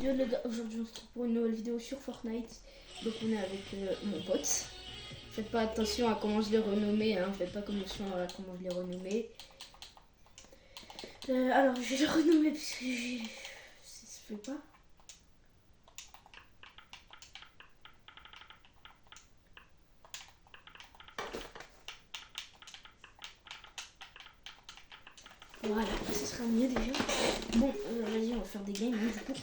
Yo les gars, aujourd'hui on se retrouve pour une nouvelle vidéo sur Fortnite. Donc on est avec mon pote. Faites pas attention à comment je l'ai renommé, hein. Faites pas attention à comment je l'ai renommé. Alors je vais le renommer parce que ça se fait pas. Voilà, ça sera mieux déjà. Bon, vas-y, on va faire des games hein, du coup.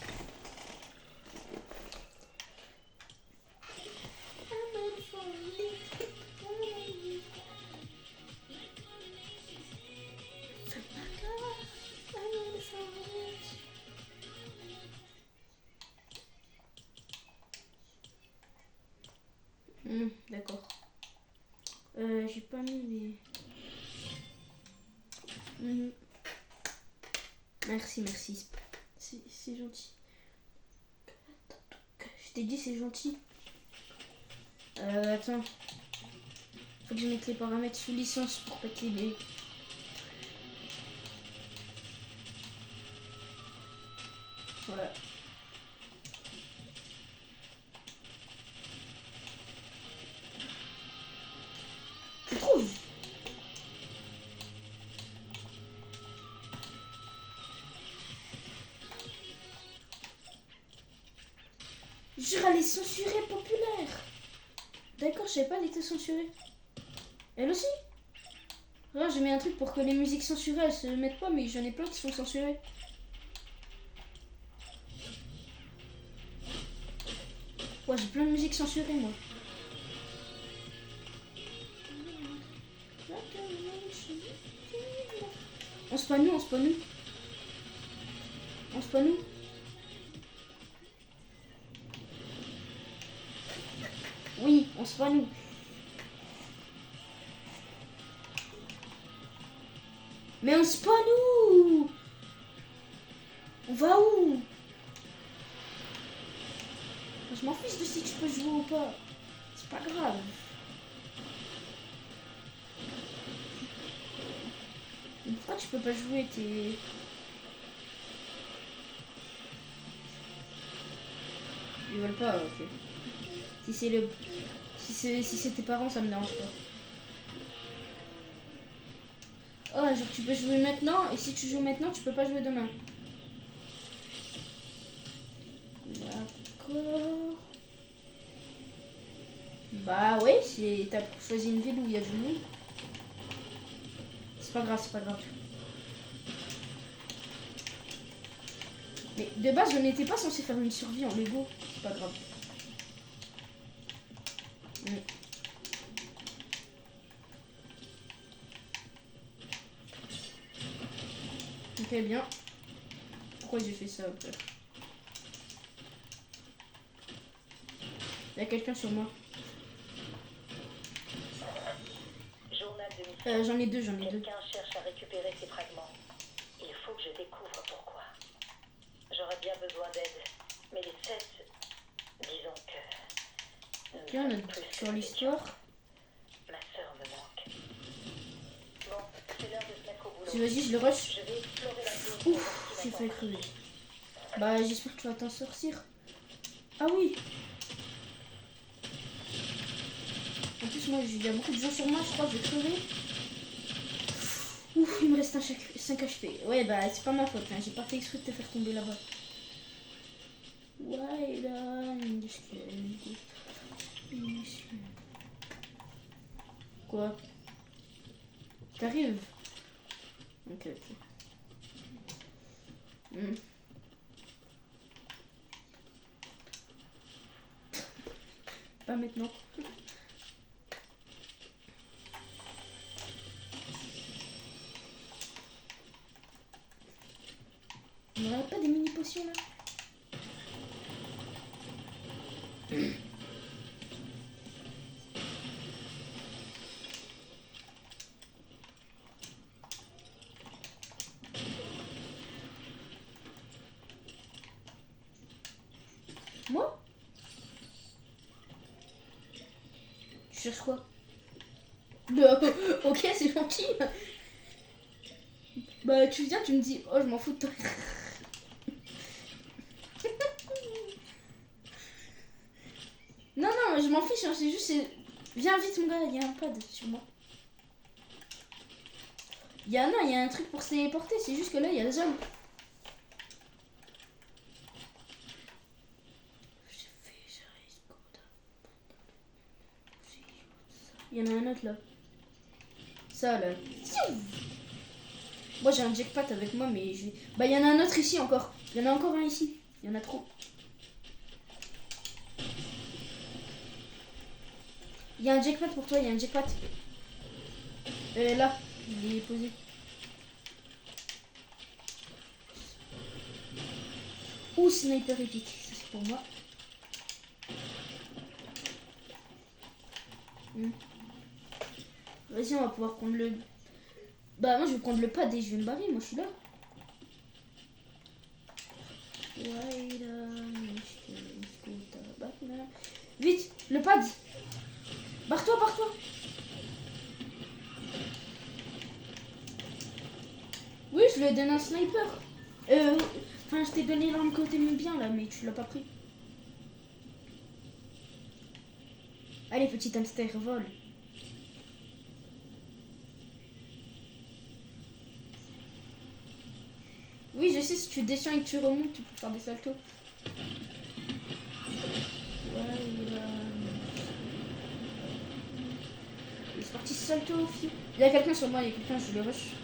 D'accord. J'ai pas mis les... Merci, merci. C'est gentil. Je t'ai dit c'est gentil. Attends. Faut que je mette les paramètres sous licence pour pas qu'il y ait... Voilà. Tu trouves? J'irai les censurer populaires. D'accord, je savais pas, elle était censurée. Elle aussi? Regarde, j'ai mis un truc pour que les musiques censurées elles se mettent pas, mais j'en ai plein qui sont censurées. Ouais, j'ai plein de musiques censurées moi. On se pas nous, on se pas nous. On se pas nous. Oui, on se pas nous. Mais on se pas nous. On va où? Je m'en fiche de si tu peux jouer ou pas. C'est pas grave. Mais pourquoi tu peux pas jouer? T'es... Ils veulent pas, ok. Si c'est le... Si c'est tes parents, ça me dérange pas. Oh, genre tu peux jouer maintenant, et si tu joues maintenant, tu peux pas jouer demain. D'accord. Bah ouais, t'as choisi une ville où il y a du monde. C'est pas grave, c'est pas grave. Mais de base, je n'étais pas censé faire une survie en Lego. C'est pas grave. Ok, bien. Pourquoi j'ai fait ça après? Il y a quelqu'un sur moi. J'en ai deux. Quelqu'un cherche à récupérer ces fragments. Il faut que je découvre pourquoi. J'aurais bien besoin d'aide. Mais les 7, disons que... Ok, on est sur l'histoire. Ma sœur me manque. Bon, c'est l'heure de se mettre au boulot. Si vas-y, je le rush. Je vais explorer la zone. Ouf, j'ai failli crever. Bah, j'espère que tu vas t'en sortir. Ah oui. En plus, moi, il y a beaucoup de gens sur moi, je crois que je vais crever. Ouf, il me reste 5 HP. Ouais, bah, c'est pas ma faute, hein. J'ai pas fait exprès de te faire tomber là-bas. Ouais, là, quoi? T'arrives? Ok. Pas maintenant. On n'aurait pas des mini potions là? Moi? Tu cherches quoi? Ok, c'est gentil. Bah tu viens, tu me dis, oh je m'en fous de toi. m'en fiche, hein, c'est juste... Viens vite mon gars, il y a un pad sur moi. Il y a un truc pour se téléporter, c'est juste que là il y a le zone. Il y en a un autre là. Ça là. Moi j'ai un jackpot avec moi mais je vais... Bah il y en a un autre ici encore. Il y en a encore un ici. Il y en a trop. Il y a un jackpot pour toi, il y a un jackpot. Là, il est posé. Ouh, sniper épique, ça c'est pour moi. Vas-y, on va pouvoir prendre le... Bah moi je vais prendre le pad et je vais me barrer, moi je suis là. Vite, le pad. Barre-toi, barre-toi. Oui, je lui ai donné un sniper. Enfin, je t'ai donné l'arme que t'aimais bien là, mais tu l'as pas pris. Allez, petit hamster, vole. Oui, je sais, si tu descends et que tu remontes, tu peux faire des saltos. C'est parti, salto, fille. Il y a quelqu'un sur moi, il y a quelqu'un, je le rush.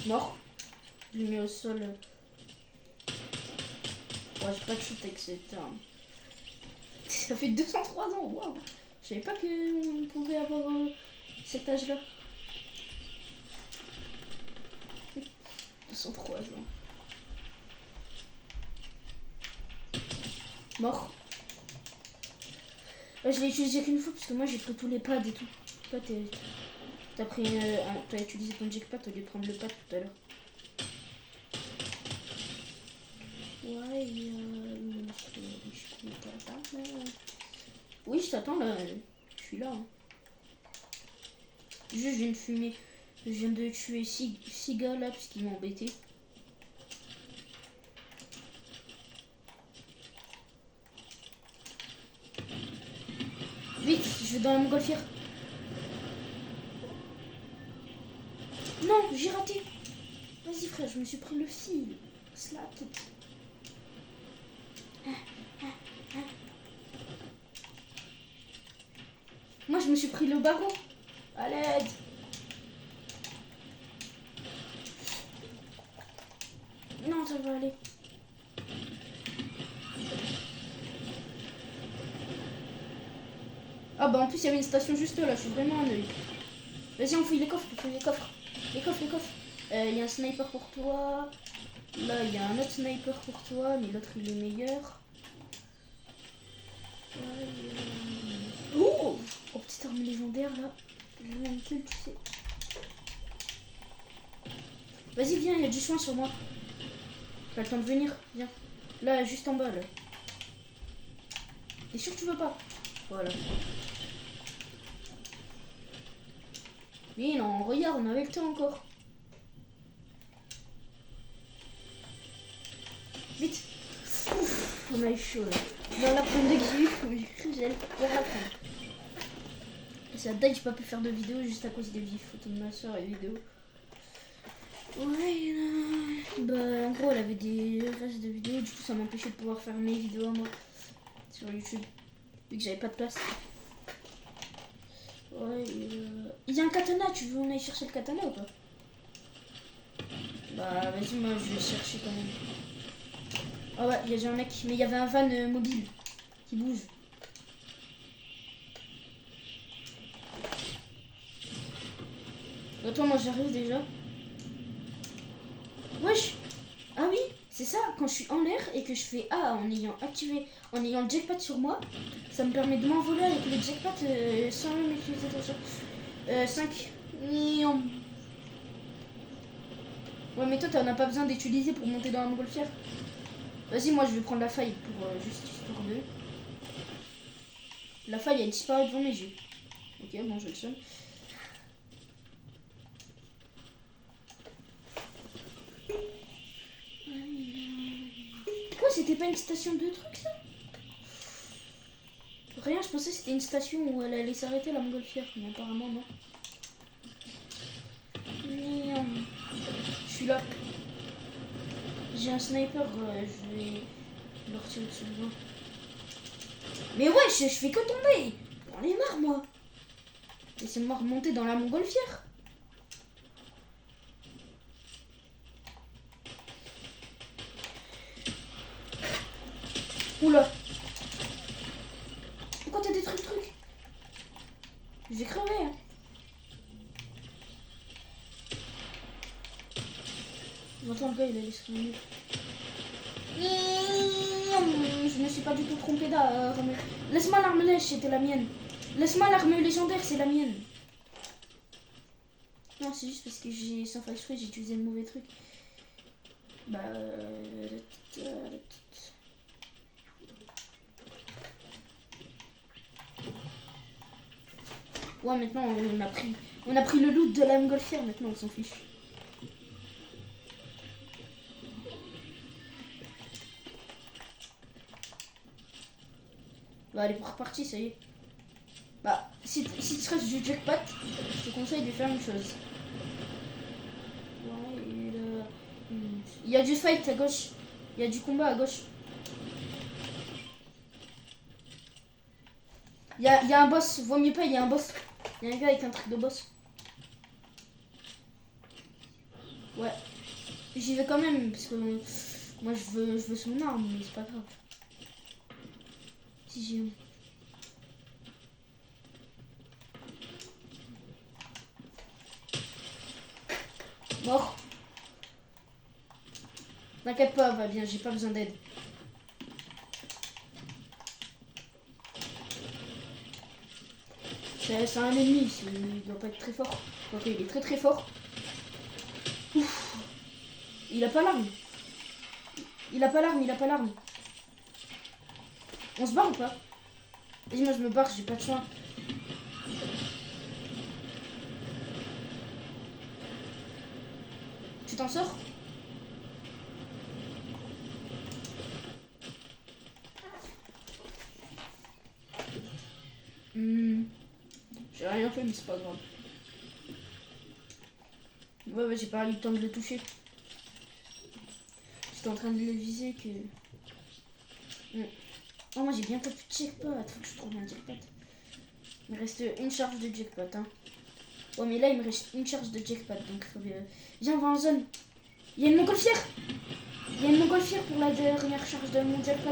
Mort. Je l'ai mis au sol. Ouais, j'ai pas de shoot avec cette arme. Ça fait 203 ans, waouh. Je savais pas qu'on pouvait avoir cet âge-là. 203 ans. Mort. Ouais, je l'ai utilisé qu'une fois parce que moi j'ai pris tous les pads et tout. Toi t'as pris t'as utilisé ton jackpot au lieu de prendre le pad tout à l'heure. Ouais, oui, je t'attends là. Je suis là. Hein. Juste, je viens de fumer. Je viens de tuer 6 gars là parce qu'ils m'ont embêté. Vite, je vais dans la montgolfière. Non, j'ai raté. Vas-y frère, je me suis pris le fil. Slap. Moi je me suis pris le barreau. À l'aide. Non, ça va aller. Ah bah en plus il y avait une station juste là, je suis vraiment un œil. Vas-y, on fouille les coffres, les coffres. Les coffres. Il y a un sniper pour toi. Là, il y a un autre sniper pour toi, mais l'autre il est meilleur. Oh, petite arme légendaire là. Je vais un kill, tu sais. Vas-y, viens, il y a du soin sur moi. T'as le temps de venir, viens. Là, juste en bas là. T'es sûr que tu veux pas? Voilà. Mais non, regarde, on avait le temps encore. Vite. Ouf, on a eu chaud là. Dans la prendre de gif, j'ai cru que j'allais pouvoir la prendre. C'est la date, j'ai pas pu faire de vidéo juste à cause des vifs photos de ma soeur et vidéos. Ouais, bah en gros elle avait des restes de vidéos, du coup ça m'empêchait de pouvoir faire mes vidéos à moi sur YouTube, vu que j'avais pas de place. Ouais, il y a un katana, tu veux on aille chercher le katana ou pas? Bah vas-y, moi je vais chercher quand même. Ah ouais, il y a déjà un mec, mais il y avait un van mobile qui bouge. Attends, moi j'arrive déjà. Wesh. Ah oui, c'est ça, quand je suis en l'air et que je fais A en ayant activé, en ayant le jackpot sur moi, ça me permet de m'envoler avec le jackpot sans même utiliser ton jeu. 5 millions. Ouais, mais toi t'en as pas besoin d'utiliser pour monter dans la montgolfière. Vas-y, moi je vais prendre la faille pour juste histoire de... La faille elle disparaît devant mes yeux. Ok, bon, je le sonne. c'était pas une station de trucs ça? Rien, je pensais que c'était une station où elle allait s'arrêter la montgolfière, mais apparemment non. Je suis là. J'ai un sniper, je vais le retirer dessus le bras. Mais ouais, je fais que tomber. J'en ai marre moi. Laissez-moi remonter dans la montgolfière. Oula. Pourquoi t'as des trucs? Je vais crever. Hein. J'entends le gars, il a laissé un minute. Je me suis pas du tout trompé d'arme. Laisse-moi l'arme lèche, c'était la mienne. Laisse-moi l'arme légendaire, c'est la mienne. Non, c'est juste parce que j'ai sans faire exprès, j'ai utilisé le mauvais truc. Bah. Ouais, maintenant on a pris le loot de la montgolfière, maintenant on s'en fiche. Bah, elle est repartie, ça y est. Bah, si tu restes du jackpot, je te conseille de faire une chose. Ouais, il y a du fight à gauche. Il y a du combat à gauche. Il y a un boss, vaut mieux pas, il y a un boss. Il y a un gars avec un truc de boss. Ouais. J'y vais quand même, parce que moi je veux son arme, mais c'est pas grave. Si j'ai... Mort. T'inquiète pas, va bien, j'ai pas besoin d'aide. C'est un ennemi, il doit pas être très fort. Ok, il est très très fort. Ouf. Il a pas l'arme. Il a pas l'arme. On se barre ou pas? Vas-y, moi je me barre, j'ai pas de soin. Tu t'en sors? J'ai rien fait, mais c'est pas grave. Ouais, j'ai pas eu le temps de le toucher. J'étais en train de le viser que... Oh, moi j'ai bientôt plus de jackpot. Faut que je trouve un jackpot. Il me reste une charge de jackpot. Hein. Oh, mais là il me reste une charge de jackpot. Donc faut... Viens, on va en zone. Il y a une montgolfière. Il y a une montgolfière pour la dernière charge de mon jackpot.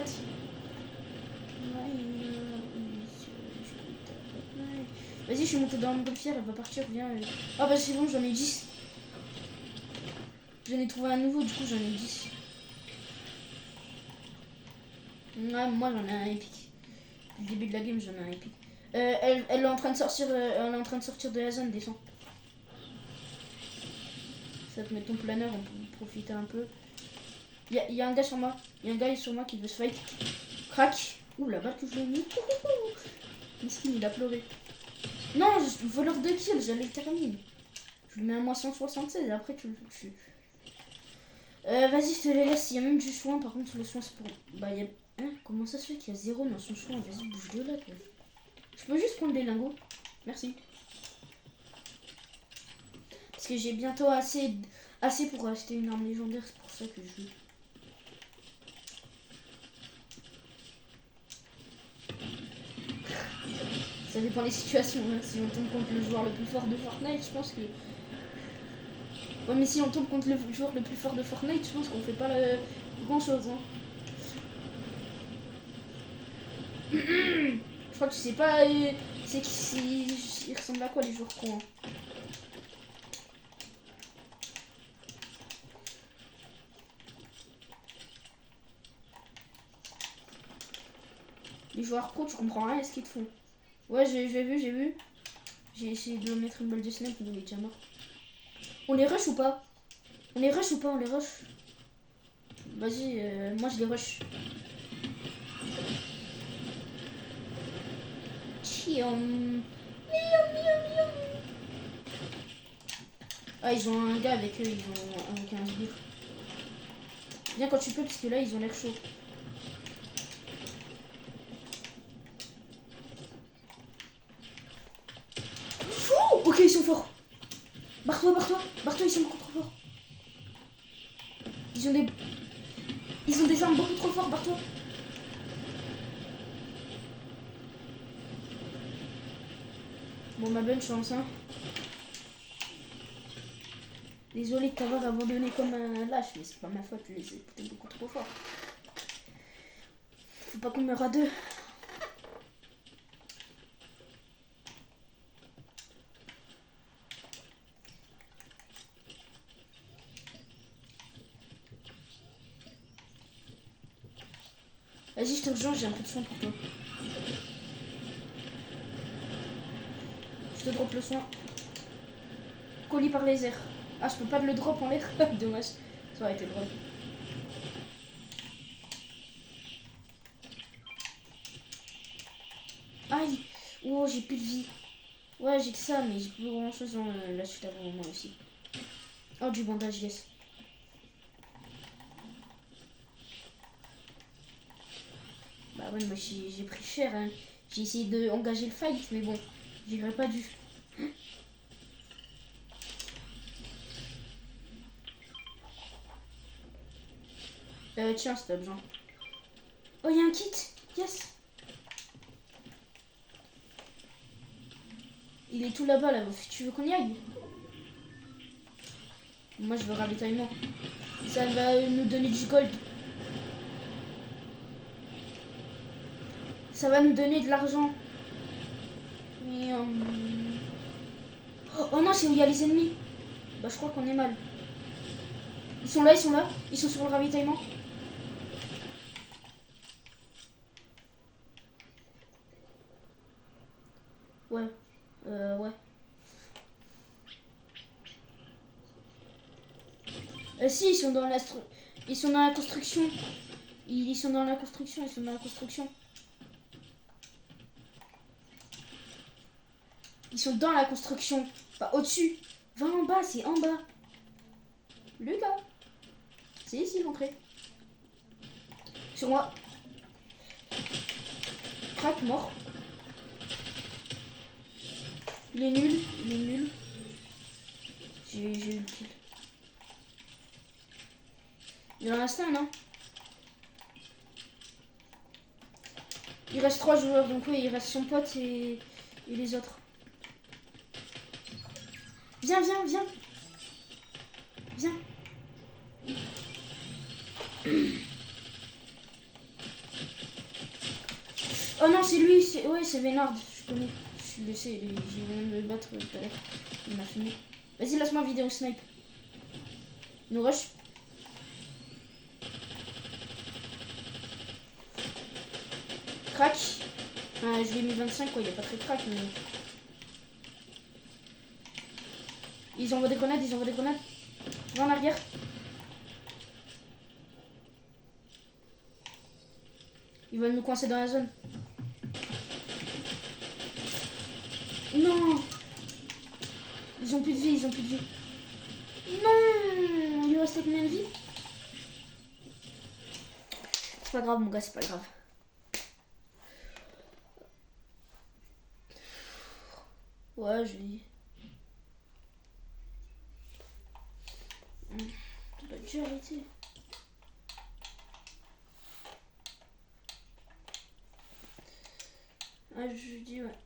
Vas-y, je suis monté dans la montgolfière. Elle va partir. Viens. Ah bah c'est bon, j'en ai 10. J'en ai trouvé un nouveau. Du coup, j'en ai 10. Ouais, moi j'en ai un épique. Depuis le début de la game, j'en ai un épique. Elle est en train de sortir. Elle est en train de sortir de la zone, descend. Ça va te mettre ton planeur, on peut profiter un peu. Il y a un gars sur moi. Il y a un gars sur moi qui veut se fight. Crac. Ouh, la balle que je l'ai mis. Miskin, il a pleuré. Non, voleur de kill, j'allais le terminer. Je lui mets un moins 176 et après tu le tues. Vas-y, je te les laisse. Il y a même du soin. Par contre, le soin c'est pour. Bah, il y a. Hein, comment ça se fait qu'il y a 0 dans son soin? Vas-y, bouge de là, toi. Je peux juste prendre des lingots. Merci. Parce que j'ai bientôt assez pour acheter une arme légendaire. C'est pour ça que je veux. Ça dépend des situations. Hein. Si on tombe contre le joueur le plus fort de Fortnite, je pense que... Ouais, mais si on tombe contre le joueur le plus fort de Fortnite, je pense qu'on fait pas grand chose. Hein. Je crois que tu sais pas... c'est il ressemble à quoi les joueurs cons. Hein. Les joueurs pro, tu comprends rien à ce qu'ils te font. Ouais, j'ai vu. J'ai essayé de mettre une balle de snipe, mais il est déjà mort. On les rush ou pas? On les rush. Vas-y, moi je les rush. Ah, ils ont un gars avec eux, ils ont un sbire. Viens quand tu peux, parce que là ils ont l'air chaud. Barre-toi, barre-toi. Barre-toi, ils sont beaucoup trop forts. Ils ont des armes beaucoup trop fortes, barre-toi. Bon, ma bonne chance, hein. Désolé de t'avoir abandonné comme un lâche, mais c'est pas ma faute, je les ai peut-être beaucoup trop forts. Faut pas qu'on meure à deux. Vas-y, je te rejoins, j'ai un peu de soin pour toi. Je te drop le soin. Colis par les airs. Ah, je peux pas le drop en l'air. Dommage. Ça aurait été drôle. Aïe. Oh, j'ai plus de vie. Ouais, j'ai que ça, mais j'ai plus grand chose dans la chute avant moi aussi. Oh, du bandage, yes. Bah ouais, moi j'ai pris cher, hein. J'ai essayé d'engager le fight, mais bon, j'aurais pas dû. Tiens, si t'as besoin. Oh, il y a un kit. Yes. Il est tout là-bas, là. Tu veux qu'on y aille? Moi, je veux ravitaillement. Ça va nous donner du gold. Ça va nous donner de l'argent. Mais, oh non, c'est où il y a les ennemis. Bah, je crois qu'on est mal. Ils sont là, ils sont là. Ils sont sur le ravitaillement. Ouais. Ouais. Si, ils sont dans la construction. Ils sont dans la construction, ils sont dans la construction. Ils sont dans la construction. Pas au-dessus. Va en bas, c'est en bas. Lucas. C'est ici l'entrée. Sur moi. Crac, mort. Il est nul, il est nul. J'ai eu le kill. Il en reste un, non? Il reste 3 joueurs, donc oui, il reste son pote et les autres. Viens, viens, viens. Viens. Oh non, c'est lui, ouais, c'est Vénard, je connais. Je le sais, j'ai même le battre tout à l'heure. Il m'a fini. Vas-y, laisse-moi vidéo snipe. Nous rush. Crac. Ah, je l'ai mis 25, quoi, il est pas très crack, mais... Ils envoient des grenades, ils envoient des grenades. Va en arrière. Ils veulent nous coincer dans la zone. Non. Ils ont plus de vie, ils ont plus de vie. Non. Il lui reste combien de vie? C'est pas grave, mon gars, c'est pas grave. Ouais, je dis. Tu dois déjà arrêter. Ah, je dis, ouais.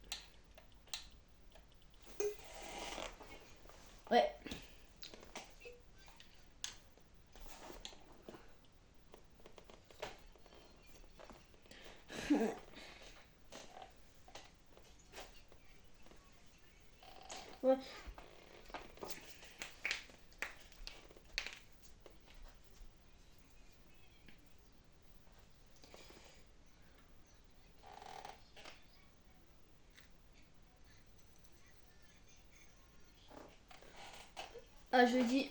Ouais. Ouais. Ah, je dis.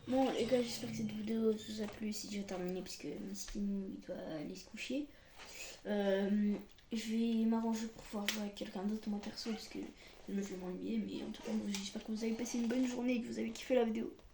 Bon les gars, j'espère que cette vidéo vous a plu. C'est déjà terminé parce que Miskino il doit aller se coucher. Je vais m'arranger pour pouvoir jouer avec quelqu'un d'autre moi perso parce que je vais m'ennuyer. Mais en tout cas, j'espère que vous avez passé une bonne journée et que vous avez kiffé la vidéo.